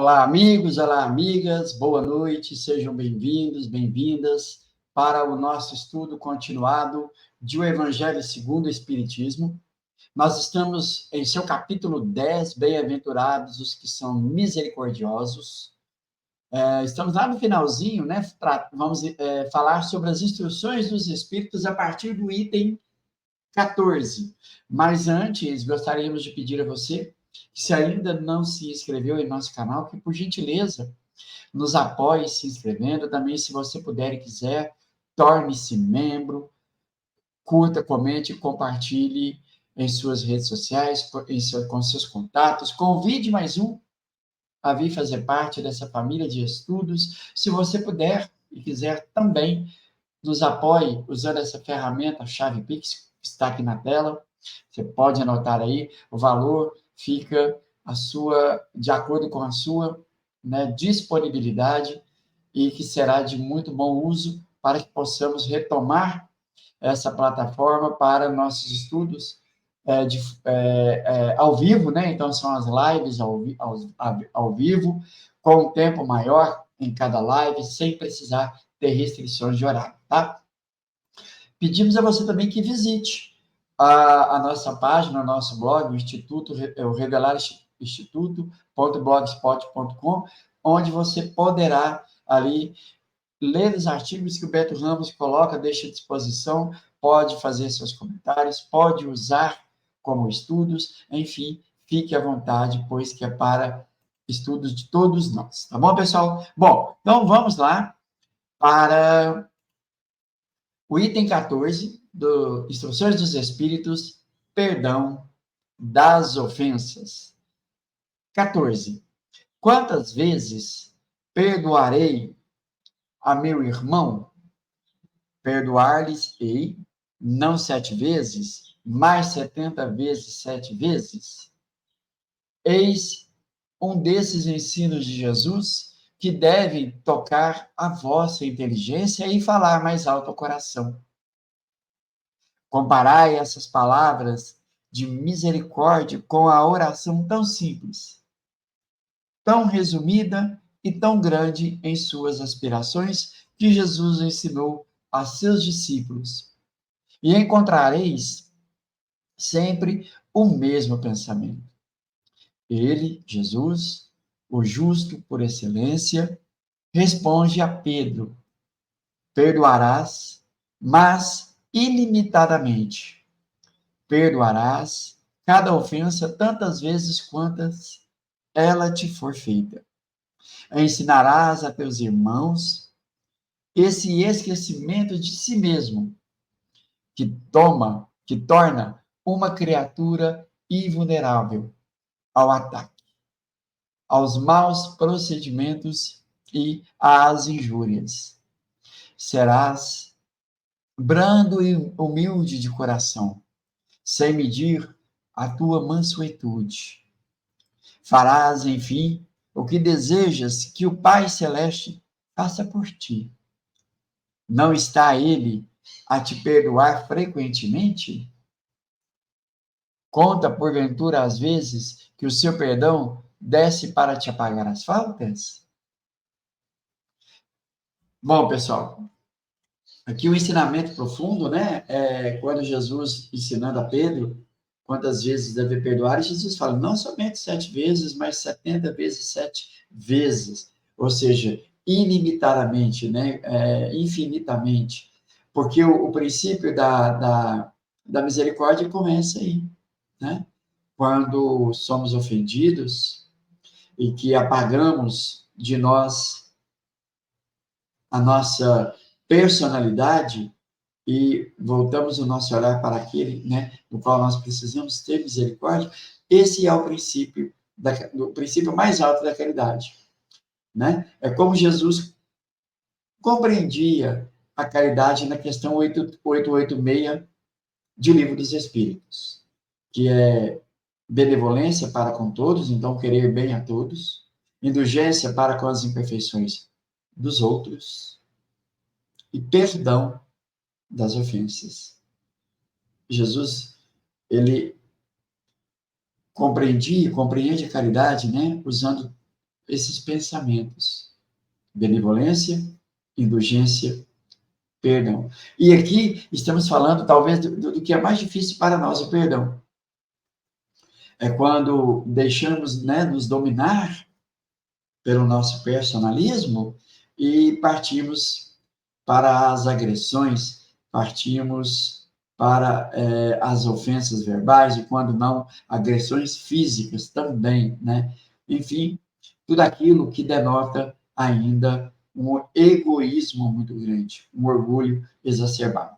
Olá, amigos, olá, amigas, boa noite, sejam bem-vindos, bem-vindas para o nosso estudo continuado de O Evangelho segundo o Espiritismo. Nós estamos em seu capítulo 10, Bem-aventurados os que são misericordiosos. Estamos lá no finalzinho, né? Vamos falar sobre as instruções dos Espíritos a partir do item 14. Mas antes, gostaríamos de pedir a você que, se ainda não se inscreveu em nosso canal, que, por gentileza, nos apoie se inscrevendo. Também, se você puder e quiser, torne-se membro, curta, comente, compartilhe em suas redes sociais, com seus contatos. Convide mais um a vir fazer parte dessa família de estudos. Se você puder e quiser também, nos apoie usando essa ferramenta, a chave Pix, que está aqui na tela. Você pode anotar aí, o valor fica de acordo com a sua, né, disponibilidade, e que será de muito bom uso para que possamos retomar essa plataforma para nossos estudos ao vivo, né? Então, são as lives ao vivo, com um tempo maior em cada live, sem precisar ter restrições de horário, tá? Pedimos a você também que visite a nossa página, o nosso blog, o Instituto, o Revelar Instituto.blogspot.com, onde você poderá ali ler os artigos que o Beto Ramos coloca, deixa à disposição, pode fazer seus comentários, pode usar como estudos, enfim, fique à vontade, pois que é para estudos de todos nós, tá bom, pessoal? Bom, então vamos lá para o item 14 do Instruções dos Espíritos, perdão das ofensas. 14. Quantas vezes perdoarei a meu irmão? Perdoar-lhes-ei, não 7 vezes, mas 70 vezes 7 vezes? Eis um desses ensinos de Jesus que devem tocar a vossa inteligência e falar mais alto ao coração. Comparai essas palavras de misericórdia com a oração tão simples, tão resumida e tão grande em suas aspirações que Jesus ensinou a seus discípulos. E encontrareis sempre o mesmo pensamento. Ele, Jesus, o justo por excelência, responde a Pedro: perdoarás, mas ilimitadamente. Perdoarás cada ofensa tantas vezes quantas ela te for feita. Ensinarás a teus irmãos esse esquecimento de si mesmo, que torna uma criatura invulnerável ao ataque, aos maus procedimentos e às injúrias. Serás brando e humilde de coração, sem medir a tua mansuetude. Farás, enfim, o que desejas que o Pai Celeste faça por ti. Não está Ele a te perdoar frequentemente? Conta, porventura, às vezes, que o seu perdão desce para te apagar as faltas? Bom, pessoal, aqui o ensinamento profundo, né? Quando Jesus, ensinando a Pedro quantas vezes deve perdoar, Jesus fala, não somente 7 vezes, mas 70 vezes 7 vezes. Ou seja, ilimitadamente, né? Infinitamente. Porque o princípio da misericórdia começa aí, né? Quando somos ofendidos e que apagamos de nós a nossa personalidade e voltamos o nosso olhar para aquele, né, no qual nós precisamos ter misericórdia, esse é o princípio mais alto da caridade, né? É como Jesus compreendia a caridade na questão 886 de Livro dos Espíritos, que é benevolência para com todos, então querer bem a todos, indulgência para com as imperfeições dos outros e perdão das ofensas. Jesus, ele compreendia e compreende a caridade, né, usando esses pensamentos: benevolência, indulgência, perdão. E aqui estamos falando, talvez, do que é mais difícil para nós, o perdão. É quando deixamos, né, nos dominar pelo nosso personalismo e partimos para as agressões, partimos para as ofensas verbais e, quando não, agressões físicas também, né? Enfim, tudo aquilo que denota ainda um egoísmo muito grande, um orgulho exacerbado.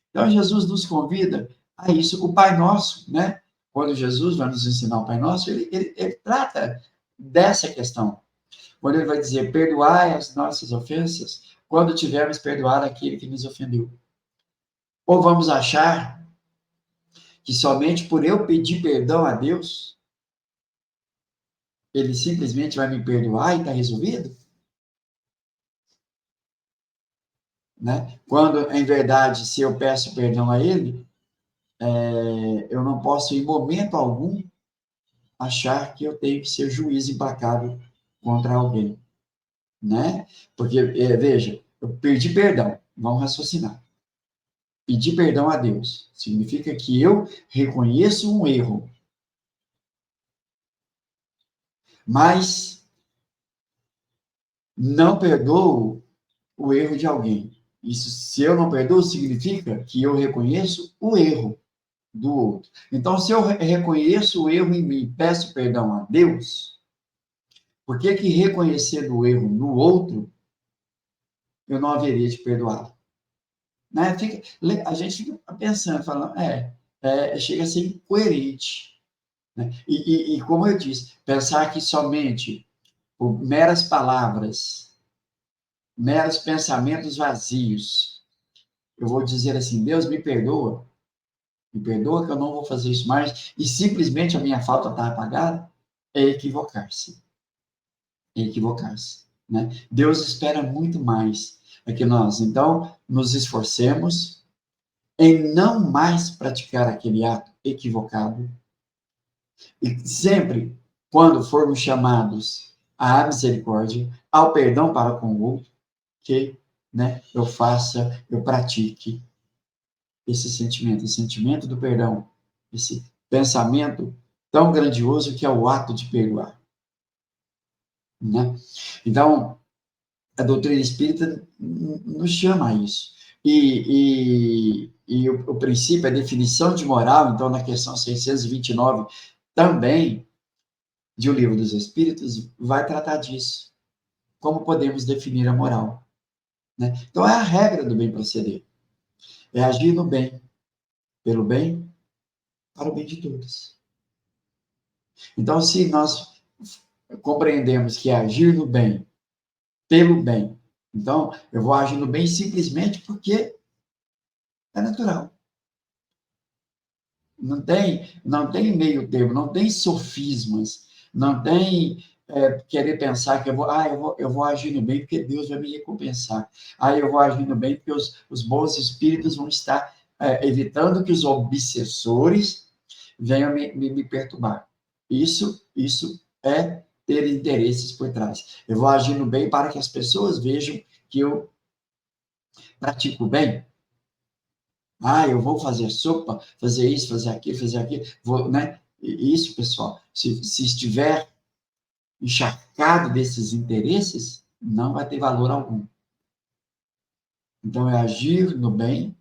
Então, Jesus nos convida a isso. O Pai Nosso, né? Quando Jesus vai nos ensinar o Pai Nosso, ele trata dessa questão. Quando ele vai dizer: perdoai as nossas ofensas, quando tivermos perdoado aquele que nos ofendeu. Ou vamos achar que somente por eu pedir perdão a Deus, ele simplesmente vai me perdoar e está resolvido? Né? Quando, em verdade, se eu peço perdão a ele, eu não posso, em momento algum, achar que eu tenho que ser juiz implacável contra alguém. Né? Porque, veja, eu pedi perdão, vamos raciocinar. Pedir perdão a Deus significa que eu reconheço um erro, mas não perdoo o erro de alguém. Isso, se eu não perdoo, significa que eu reconheço o erro do outro. Então, se eu reconheço o erro em mim e peço perdão a Deus, por que que reconhecendo o erro no outro, eu não haveria de perdoá-lo? Né? A gente fica pensando, falando, chega a ser incoerente. Né? E como eu disse, pensar que somente por meras palavras, meros pensamentos vazios, eu vou dizer assim: Deus me perdoa que eu não vou fazer isso mais, e simplesmente a minha falta está apagada, é equivocar-se. É equivocar-se. Né? Deus espera muito mais é que nós, então, nos esforcemos em não mais praticar aquele ato equivocado, e sempre, quando formos chamados à misericórdia, ao perdão para com o outro, que, né, eu pratique esse sentimento do perdão, esse pensamento tão grandioso que é o ato de perdoar. Né? Então, a doutrina espírita nos chama a isso. E o princípio, a definição de moral, então, na questão 629, também, de O Livro dos Espíritos, vai tratar disso. Como podemos definir a moral? Né? Então, é a regra do bem proceder. É agir no bem, pelo bem, para o bem de todos. Então, se nós compreendemos que é agir no bem, pelo bem, então, eu vou agir no bem simplesmente porque é natural. Não tem meio termo, não tem sofismas, não tem querer pensar que eu vou agir no bem porque Deus vai me recompensar. Eu vou agir no bem porque os bons espíritos vão estar evitando que os obsessores venham me perturbar. Isso é ter interesses por trás. Eu vou agir no bem para que as pessoas vejam que eu pratico o bem. Eu vou fazer sopa, fazer isso, fazer aquilo, vou, né? Isso, pessoal, se estiver encharcado desses interesses, não vai ter valor algum. Então, é agir no bem,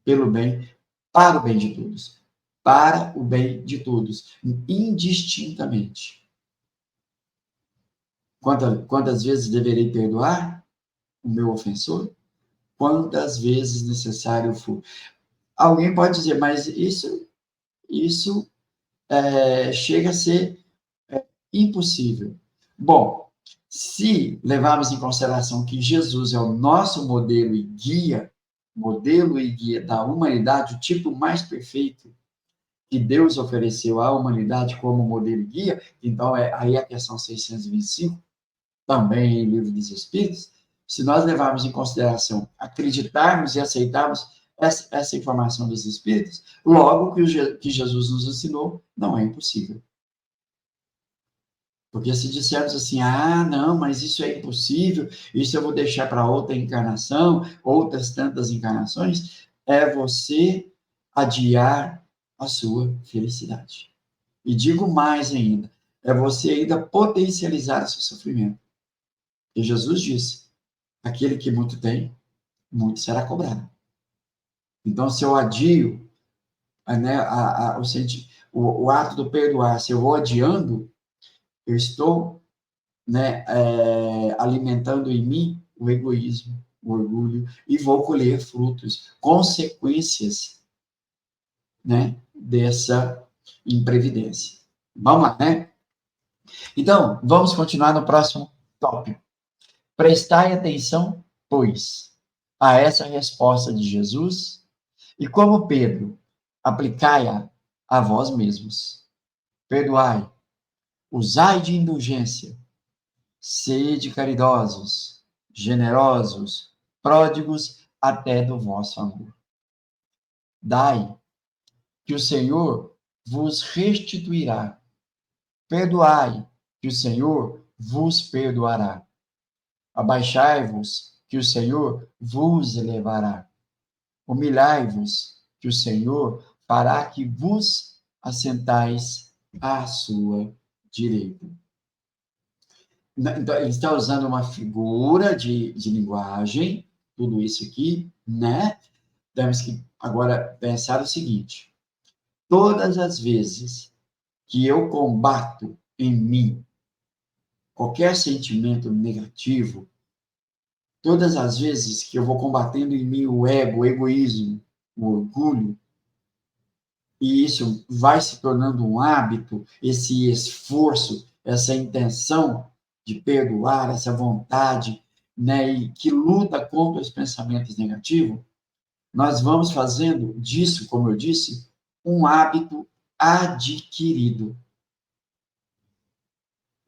pelo bem, para o bem de todos. Para o bem de todos, indistintamente. Quantas vezes deverei perdoar o meu ofensor? Quantas vezes necessário for. Alguém pode dizer, mas isso chega a ser impossível. Bom, se levarmos em consideração que Jesus é o nosso modelo e guia da humanidade, o tipo mais perfeito que Deus ofereceu à humanidade como modelo e guia, então aí a questão 625, também em Livro dos Espíritos, se nós levarmos em consideração, acreditarmos e aceitarmos essa informação dos Espíritos, logo que Jesus nos ensinou, não é impossível. Porque se dissermos assim, ah, não, mas isso é impossível, isso eu vou deixar para outra encarnação, outras tantas encarnações, é você adiar a sua felicidade. E digo mais ainda, é você ainda potencializar o seu sofrimento. E Jesus disse, aquele que muito tem, muito será cobrado. Então, se eu adio, né, o ato do perdoar, se eu vou adiando, eu estou, né, alimentando em mim o egoísmo, o orgulho, e vou colher frutos, consequências, né, dessa imprevidência. Vamos lá, né? Então, vamos continuar no próximo tópico. Prestai atenção, pois, a essa resposta de Jesus, e como Pedro, aplicai-a a vós mesmos. Perdoai, usai de indulgência, sede caridosos, generosos, pródigos até do vosso amor. Dai, que o Senhor vos restituirá. Perdoai, que o Senhor vos perdoará. Abaixai-vos, que o Senhor vos elevará. Humilhai-vos, que o Senhor fará que vos assentais à sua direita. Então, ele está usando uma figura de linguagem, tudo isso aqui, né? Temos que agora pensar o seguinte: todas as vezes que eu combato em mim qualquer sentimento negativo, todas as vezes que eu vou combatendo em mim o ego, o egoísmo, o orgulho, e isso vai se tornando um hábito, esse esforço, essa intenção de perdoar, essa vontade, né, e que luta contra os pensamentos negativos, nós vamos fazendo disso, como eu disse, um hábito adquirido.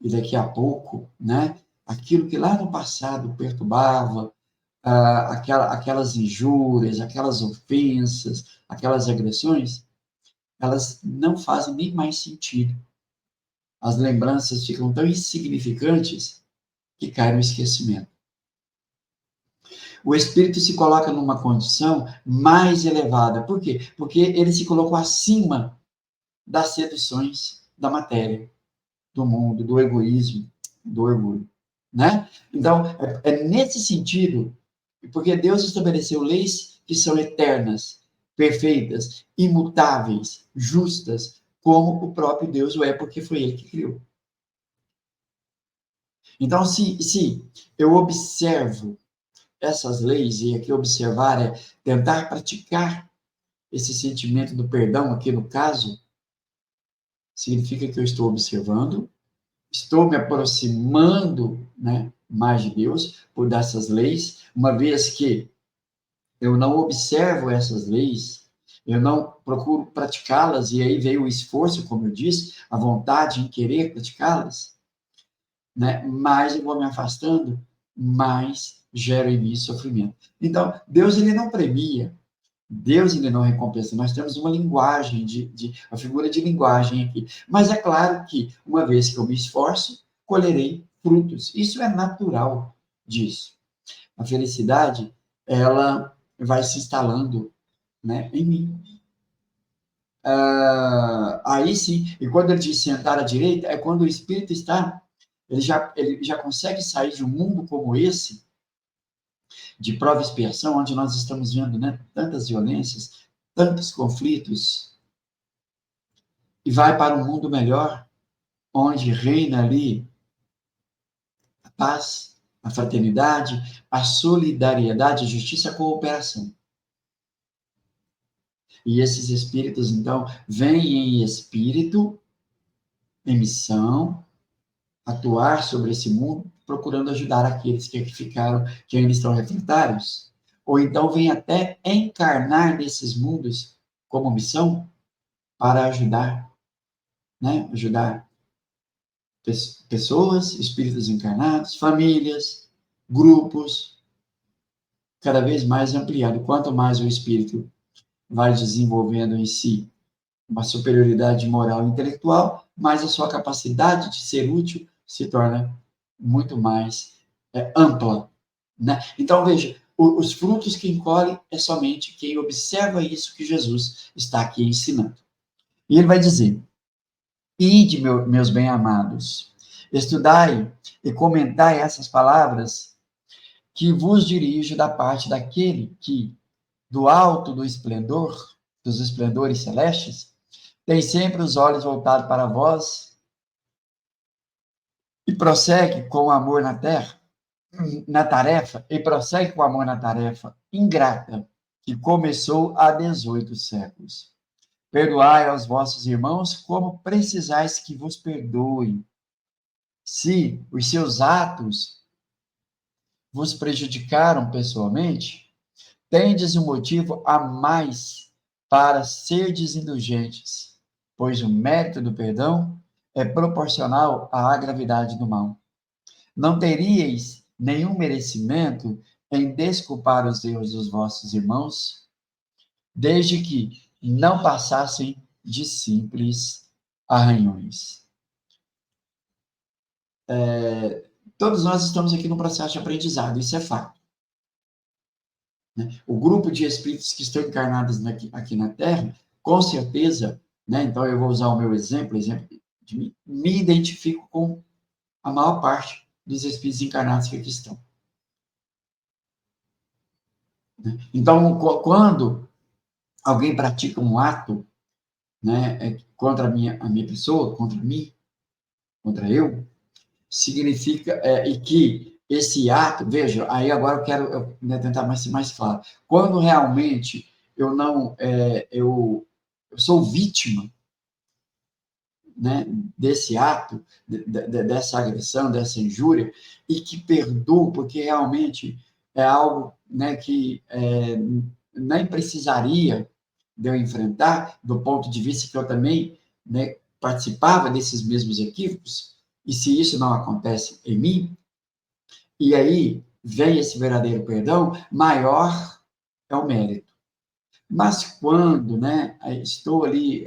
E daqui a pouco, né, aquilo que lá no passado perturbava, aquelas injúrias, aquelas ofensas, aquelas agressões, elas não fazem nem mais sentido. As lembranças ficam tão insignificantes que caem no esquecimento. O espírito se coloca numa condição mais elevada. Por quê? Porque ele se colocou acima das seduções da matéria, do mundo, do egoísmo, do orgulho, né? Então, é nesse sentido, porque Deus estabeleceu leis que são eternas, perfeitas, imutáveis, justas, como o próprio Deus o é, porque foi ele que criou. Então, se eu observo essas leis, e aqui observar é tentar praticar esse sentimento do perdão, aqui no caso, significa que eu estou observando, estou me aproximando, né, mais de Deus por dessas leis, uma vez que eu não observo essas leis, eu não procuro praticá-las, e aí veio o esforço, como eu disse, a vontade em querer praticá-las, né, mais eu vou me afastando, mais gera em mim sofrimento. Então, Deus, ele não premia, Deus ainda não recompensa. Nós temos uma linguagem, uma figura de linguagem aqui. Mas é claro que, uma vez que eu me esforço, colherei frutos. Isso é natural disso. A felicidade, ela vai se instalando, né, em mim. Aí sim, e quando ele diz sentar à direita, é quando o espírito está, ele já consegue sair de um mundo como esse, de prova e expiação, onde nós estamos vendo, né, tantas violências, tantos conflitos, e vai para um mundo melhor, onde reina ali a paz, a fraternidade, a solidariedade, a justiça, a cooperação. E esses espíritos, então, vêm em espírito, em missão, atuar sobre esse mundo, procurando ajudar aqueles que ficaram, que ainda estão refratários. Ou então vêm até encarnar nesses mundos como missão para ajudar, né? Ajudar pessoas, espíritos encarnados, famílias, grupos, cada vez mais ampliado. Quanto mais o espírito vai desenvolvendo em si uma superioridade moral e intelectual, mais a sua capacidade de ser útil se torna muito mais ampla, né? Então, veja, os frutos que colhe é somente quem observa isso que Jesus está aqui ensinando. E ele vai dizer: ide, meus bem-amados, estudai e comentai essas palavras que vos dirijo da parte daquele que, do alto do esplendor, dos esplendores celestes, tem sempre os olhos voltados para vós e prossegue com amor na terra, na tarefa, e prossegue com amor na tarefa ingrata, que começou há 18 séculos. Perdoai aos vossos irmãos como precisais que vos perdoem. Se os seus atos vos prejudicaram pessoalmente, tendes um motivo a mais para serdes indulgentes, pois o mérito do perdão é proporcional à gravidade do mal. Não teríeis nenhum merecimento em desculpar os erros dos vossos irmãos, desde que não passassem de simples arranhões. Todos nós estamos aqui no processo de aprendizado, isso é fato. Né? O grupo de espíritos que estão encarnados aqui na Terra, com certeza, né? Então eu vou usar o meu exemplo de mim, me identifico com a maior parte dos espíritos encarnados que aqui estão. Né? Então, quando alguém pratica um ato, né, contra a minha pessoa, contra mim, contra eu, significa e que esse ato, veja, aí agora eu quero tentar ser mais claro. Quando realmente eu não, eu sou vítima, né, desse ato, dessa agressão, dessa injúria, e que perdoo, porque realmente é algo, né, que nem precisaria de eu enfrentar, do ponto de vista que eu também, né, participava desses mesmos equívocos, e se isso não acontece em mim, e aí vem esse verdadeiro perdão, maior é o mérito. Mas quando, né, estou ali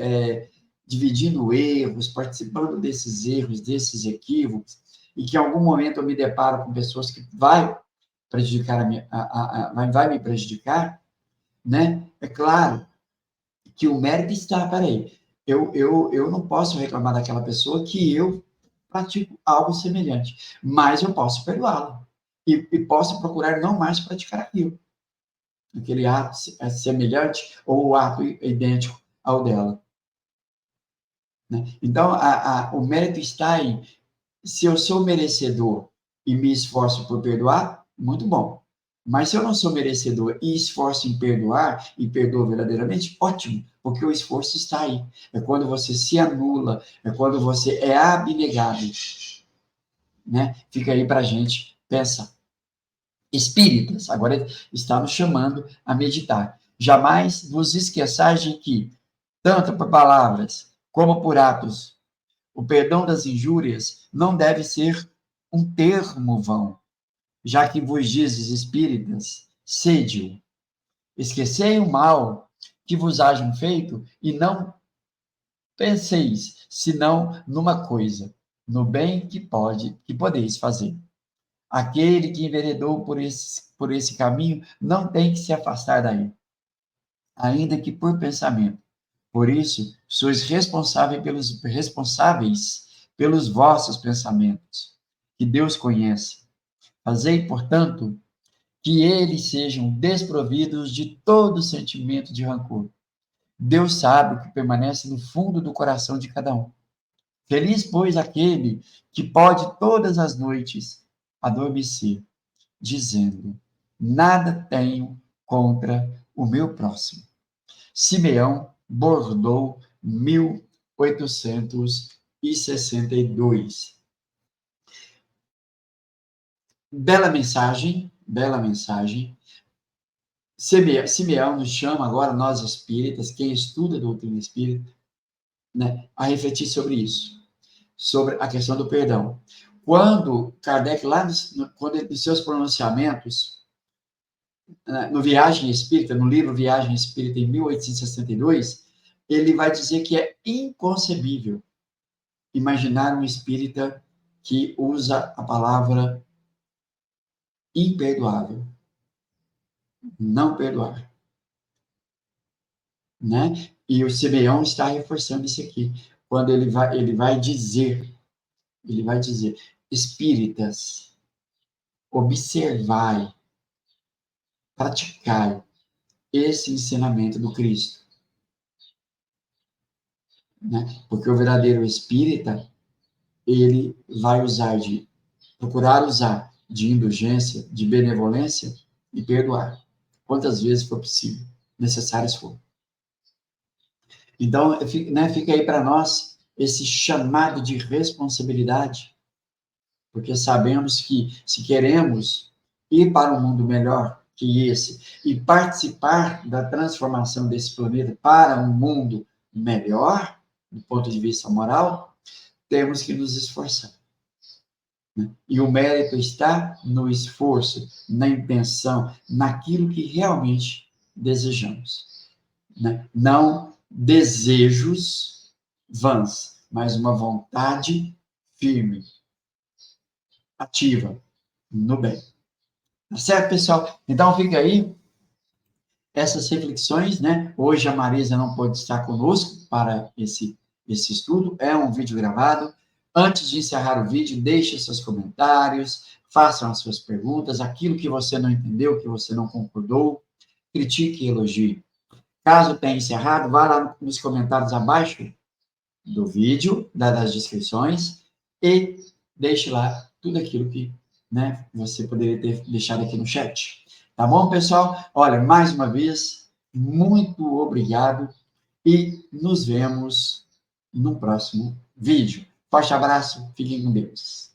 dividindo erros, participando desses erros, desses equívocos, e que em algum momento eu me deparo com pessoas que vai prejudicar vai me prejudicar, né? É claro que o mérito está, peraí, eu não posso reclamar daquela pessoa que eu pratico algo semelhante, mas eu posso perdoá-la e posso procurar não mais praticar aquele ato semelhante ou o ato idêntico ao dela. Né? Então, o mérito está em, se eu sou merecedor e me esforço por perdoar, muito bom. Mas se eu não sou merecedor e esforço em perdoar, e perdoo verdadeiramente, ótimo, porque o esforço está aí. É quando você se anula, é quando você é abnegado. Né? Fica aí para a gente pensar. Espíritas, agora está nos chamando a meditar. Jamais vos esqueçais de que, tanto por palavras como por atos, o perdão das injúrias não deve ser um termo vão, já que vos dizes espíritas, sede-o. Esquecei o mal que vos hajam feito e não penseis, senão numa coisa, no bem que podeis fazer. Aquele que enveredou por esse caminho não tem que se afastar daí, ainda que por pensamento. Por isso, sois responsáveis pelos vossos pensamentos, que Deus conhece. Fazei, portanto, que eles sejam desprovidos de todo sentimento de rancor. Deus sabe o que permanece no fundo do coração de cada um. Feliz, pois, aquele que pode todas as noites adormecer, dizendo: nada tenho contra o meu próximo. Simeão, Bordeaux, 1862. Bela mensagem, bela mensagem. Simeão nos chama agora, nós espíritas, quem estuda a doutrina espírita, né, a refletir sobre isso, sobre a questão do perdão. Quando Kardec, quando nos seus pronunciamentos, no Viagem Espírita, no livro Viagem Espírita, em 1862, ele vai dizer que é inconcebível imaginar um espírita que usa a palavra imperdoável. Não perdoar. Né? E o Simeão está reforçando isso aqui. Quando ele vai dizer, espíritas, observai, praticai esse ensinamento do Cristo. Né? Porque o verdadeiro espírita, ele vai procurar usar de indulgência, de benevolência e perdoar. Quantas vezes for possível, necessárias for. Então, né, fica aí para nós esse chamado de responsabilidade, porque sabemos que se queremos ir para um mundo melhor que esse e participar da transformação desse planeta para um mundo melhor, do ponto de vista moral, temos que nos esforçar. Né? E o mérito está no esforço, na intenção, naquilo que realmente desejamos. Né? Não desejos vãs, mas uma vontade firme, ativa, no bem. Tá certo, pessoal? Então, fica aí essas reflexões, né? Hoje a Marisa não pôde estar conosco para esse estudo, é um vídeo gravado. Antes de encerrar o vídeo, deixe seus comentários, façam as suas perguntas, aquilo que você não entendeu, que você não concordou, critique e elogie. Caso tenha encerrado, vá lá nos comentários abaixo do vídeo, das descrições, e deixe lá tudo aquilo que, né, você poderia ter deixado aqui no chat. Tá bom, pessoal? Olha, mais uma vez, muito obrigado e nos vemos no próximo vídeo. Forte abraço, fiquem com Deus.